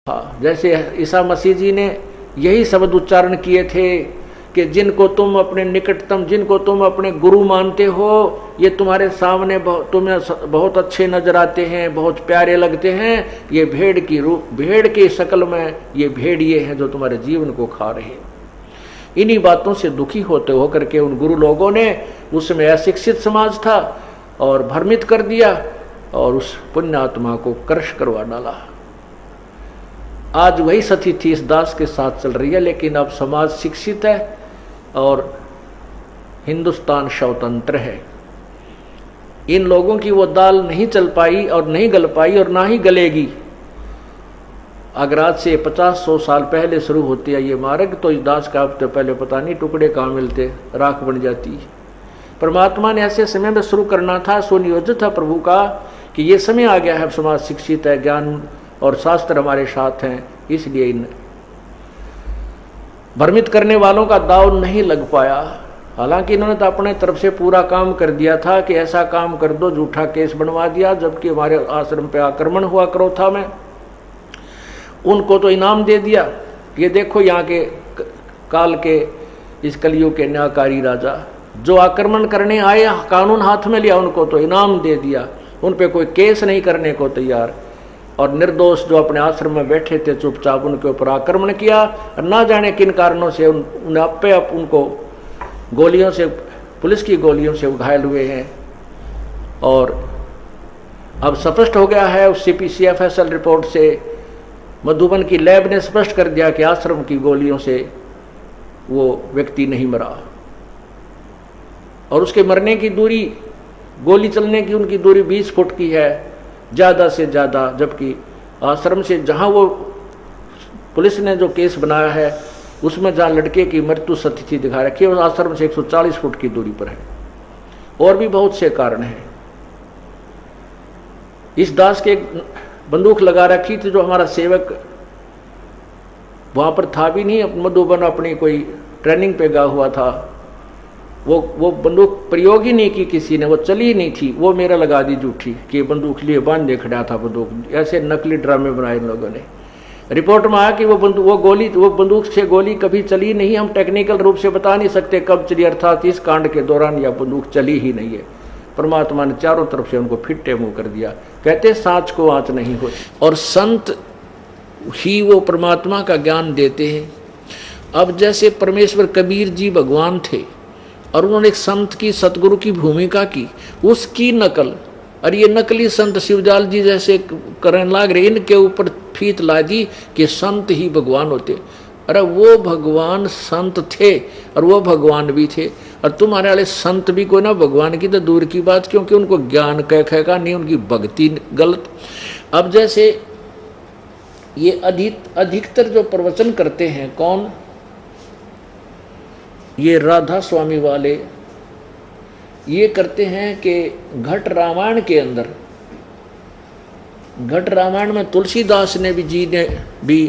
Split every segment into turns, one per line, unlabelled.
हाँ, जैसे ईसा मसीह जी ने यही शब्द उच्चारण किए थे कि जिनको तुम अपने निकटतम, जिनको तुम अपने गुरु मानते हो, ये तुम्हारे सामने तुम्हें बहुत अच्छे नजर आते हैं, बहुत प्यारे लगते हैं, ये भेड़ की शक्ल में ये भेड़िए हैं जो तुम्हारे जीवन को खा रहे हैं। इन्हीं बातों से दुखी होते होकर के उन गुरु लोगों ने, उसमें अशिक्षित समाज था, और भ्रमित कर दिया और उस पुण्यात्मा को क्रश करवा डाला। आज वही स्थिति इस दास के साथ चल रही है, लेकिन अब समाज शिक्षित है और हिंदुस्तान स्वतंत्र है। इन लोगों की वो दाल नहीं चल पाई और नहीं गल पाई और ना ही गलेगी। अगर आज से 50-100 साल पहले शुरू होती है ये मार्ग, तो इस दास का हफ्ते पहले पता नहीं टुकड़े कहाँ मिलते, राख बन जाती। परमात्मा ने ऐसे समय में शुरू करना था, सुनियोजित था प्रभु का कि ये समय आ गया है, समाज शिक्षित है, ज्ञान और शास्त्र हमारे साथ हैं, इसलिए इन भ्रमित करने वालों का दाव नहीं लग पाया। हालांकि इन्होंने तो अपने तरफ से पूरा काम कर दिया था कि ऐसा काम कर दो, झूठा केस बनवा दिया, जबकि हमारे आश्रम पे आक्रमण हुआ क्रोथा में, उनको तो इनाम दे दिया। ये देखो यहाँ के काल के इस कलयुग के न्यायकारी राजा जो आक्रमण करने आए, कानून हाथ में लिया, उनको तो इनाम दे दिया, उन पे कोई केस नहीं करने को तैयार, और निर्दोष जो अपने आश्रम में बैठे थे चुपचाप उनके ऊपर आक्रमण किया। और ना जाने किन कारणों से उनको गोलियों से, पुलिस की गोलियों से घायल हुए हैं। और अब स्पष्ट हो गया है उस CPCFSL रिपोर्ट से, मधुबन की लैब ने स्पष्ट कर दिया कि आश्रम की गोलियों से वो व्यक्ति नहीं मरा, और उसके मरने की दूरी, गोली चलने की उनकी दूरी 20 फुट की है ज़्यादा से ज़्यादा, जबकि आश्रम से जहाँ वो पुलिस ने जो केस बनाया है उसमें जहाँ लड़के की मृत्यु स्थिति दिखा रखी है, उस आश्रम से 140 फुट की दूरी पर है। और भी बहुत से कारण हैं। इस दास के बंदूक लगा रखी थी, जो हमारा सेवक वहाँ पर था भी नहीं, मधुबन अपनी कोई ट्रेनिंग पे गया हुआ था, वो बंदूक प्रयोग ही नहीं की किसी ने, वो चली ही नहीं थी, वो मेरा लगा दी झूठी कि बंदूक लिए बांध खड़ा था बंदूक। ऐसे नकली ड्रामे बनाए इन लोगों ने। रिपोर्ट में आया कि वो बंदूक से गोली कभी चली नहीं। हम टेक्निकल रूप से बता नहीं सकते कब चली, अर्थात इस कांड के दौरान यह बंदूक चली ही नहीं है। परमात्मा ने चारों तरफ से उनको फिट्टे मुंह कर दिया। कहते सांच को आंच नहीं होती, और संत ही वो परमात्मा का ज्ञान देते हैं। अब जैसे परमेश्वर कबीर जी भगवान थे और उन्होंने एक संत की, सतगुरु की भूमिका की, उसकी नकल, और ये नकली संत शिवजाल जी जैसे करने लग रहे, इनके ऊपर फीत ला दी कि संत ही भगवान होते। अरे वो भगवान संत थे और वो भगवान भी थे, और तुम्हारे वाले संत भी कोई ना भगवान की तो दूर की बात, क्योंकि उनको ज्ञान कह का नहीं, उनकी भक्ति गलत। अब जैसे ये अधिकतर जो प्रवचन करते हैं कौन, ये राधा स्वामी वाले, ये करते हैं कि घट रामायण के अंदर, घट रामायण में तुलसीदास ने भी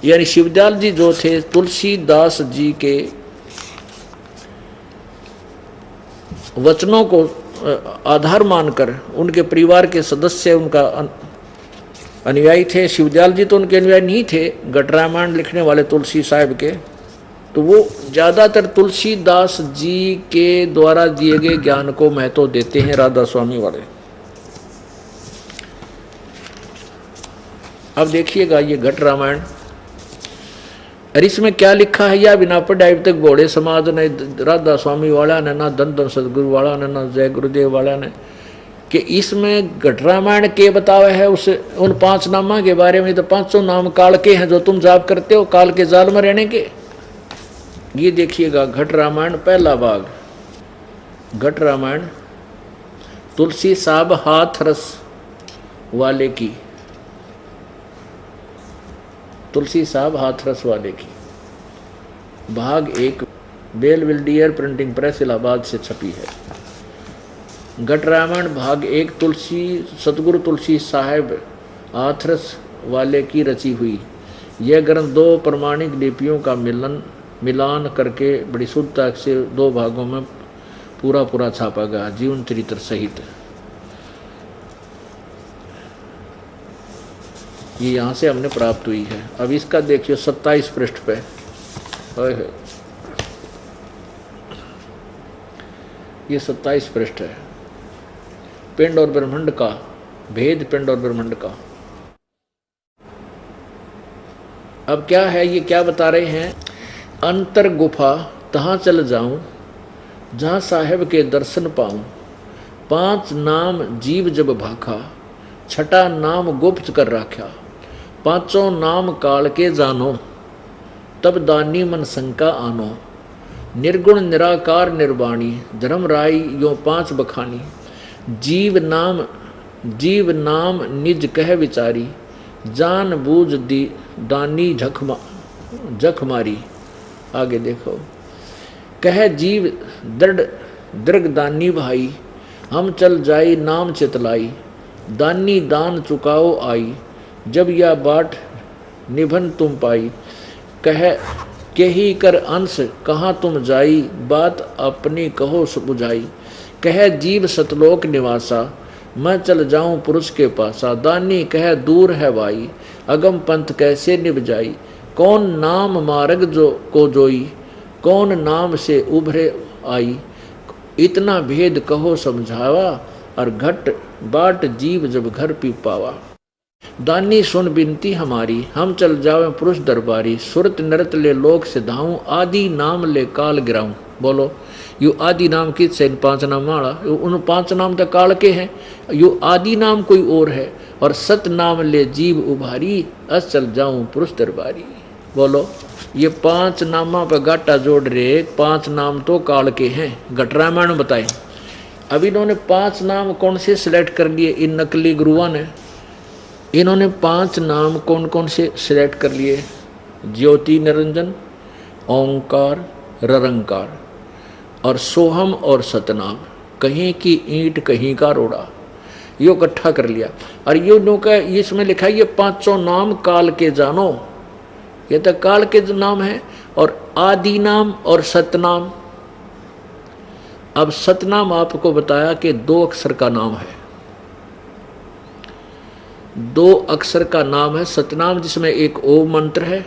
यानी शिवदयाल जी जो थे, तुलसीदास जी के वचनों को आधार मानकर उनके परिवार के सदस्य उनका अनुयायी थे। शिवदयाल जी तो उनके अनुयायी नहीं थे, घट रामायण लिखने वाले तुलसी साहिब के, तो वो ज़्यादातर तुलसीदास जी के द्वारा दिए गए ज्ञान को महत्व देते हैं, राधा स्वामी वाले। अब देखिएगा ये घट रामायण, और इसमें क्या लिखा है, या बिना पढ़ाई तक बौड़े समाज ने, राधा स्वामी वाला ने, ना धन धन सदगुरु वाला ने, ना जय गुरुदेव वाला ने, कि इसमें घट रामायण के बतावे है उस उन 5 नामा के बारे में। तो 500 नाम काल के हैं जो तुम जाप करते हो, काल के जाल में रहने के। ये देखिएगा घट रामायण पहला भाग, घट रामायण तुलसी साहब हाथरस वाले की, तुलसी साहब हाथरस वाले की, भाग 1 बेलविल्डियर प्रिंटिंग प्रेस इलाहाबाद से छपी है। घट रामायण भाग 1 तुलसी सतगुरु तुलसी साहब हाथरस वाले की रची हुई। यह ग्रंथ 2 प्रमाणिक लिपियों का मिलान करके बड़ी शुद्धता से 2 भागों में पूरा छापा गया, जीवन चरित्र सहित। ये यहाँ से हमने प्राप्त हुई है। अब इसका देखिए 27 पृष्ठ पे, ये 27 पृष्ठ है, पिंड और ब्रह्मांड का भेद, पिंड और ब्रह्मांड का। अब क्या है, ये क्या बता रहे हैं, अंतर गुफा तहाँ चल जाऊं जहाँ साहेब के दर्शन पाऊं, 5 नाम जीव जब भाखा, छठा नाम गुप्त कर राख्या, 5 नाम काल के जानो, तब दानी मन शंका आनो, निर्गुण निराकार निर्वाणी, धर्म राय यो 5 बखानी, जीव नाम निज कह विचारी, जान बूझ दी दानी जख मारी। आगे देखो, कह जीव दृढ़ दानी भाई, हम चल जाई नाम चितलाई, दानी दान चुकाओ आई, जब यह बाट निभन तुम पाई, कह के ही कर अंश कहाँ तुम जाई, बात अपनी कहो बुझाई, कह जीव सतलोक निवासा, मैं चल जाऊं पुरुष के पासा, दानी कह दूर है भाई, अगम पंथ कैसे निभ जाई, कौन नाम मार्ग जो को जोई, कौन नाम से उभरे आई, इतना भेद कहो समझावा, और घट बाट जीव जब घर पी पावा, दानी सुन बिनती हमारी, हम चल जावे पुरुष दरबारी, सुरत नरत ले लोक सिधाऊं, आदि नाम ले काल गिराऊं। बोलो, यू आदि नाम की सेन 5 नाम वाला, उन 5 नाम तो काल के हैं, यू आदि नाम कोई और है, और सत नाम ले जीव उभारी, अस चल जाऊं पुरुष दरबारी। बोलो, ये 5 नामा पर गाटा जोड़ रहे, 5 नाम तो काल के हैं, घट रामायण बताए। अब इन्होंने 5 नाम कौन से सिलेक्ट कर लिए इन नकली गुरुओं ने, इन्होंने 5 नाम कौन कौन से सिलेक्ट कर लिए, ज्योति निरंजन, ओंकार, ररंकार और सोहम और सतनाम, कहीं की ईंट कहीं का रोड़ा, यो इकट्ठा कर लिया। और यो का इसमें लिखा है ये 5 नाम काल के जानो, ये तो काल के नाम है, और आदि नाम और सतनाम। अब सतनाम आपको बताया कि 2 अक्षर का नाम है, 2 अक्षर का नाम है सतनाम, जिसमें एक ओम मंत्र है,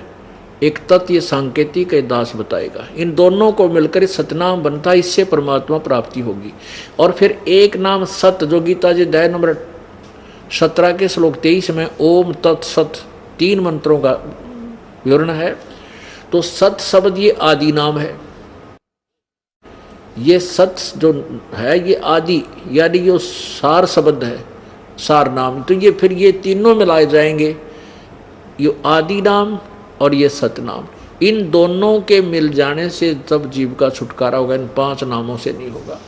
एक तत्, ये सांकेतिक है, दास बताएगा। इन दोनों को मिलकर सतनाम बनता है, इससे परमात्मा प्राप्ति होगी। और फिर एक नाम सत, जो गीता जी अध्याय नंबर 17 के श्लोक 23 में ओम तत् सत 3 मंत्रों का विवरण है। तो सत शब्द ये आदि नाम है, ये सत जो है ये आदि, यानी ये सार शब्द है, सार नाम। तो ये फिर ये तीनों मिलाए जाएंगे, ये आदि नाम और ये सतनाम, इन दोनों के मिल जाने से तब जीव का छुटकारा होगा, इन 5 नामों से नहीं होगा।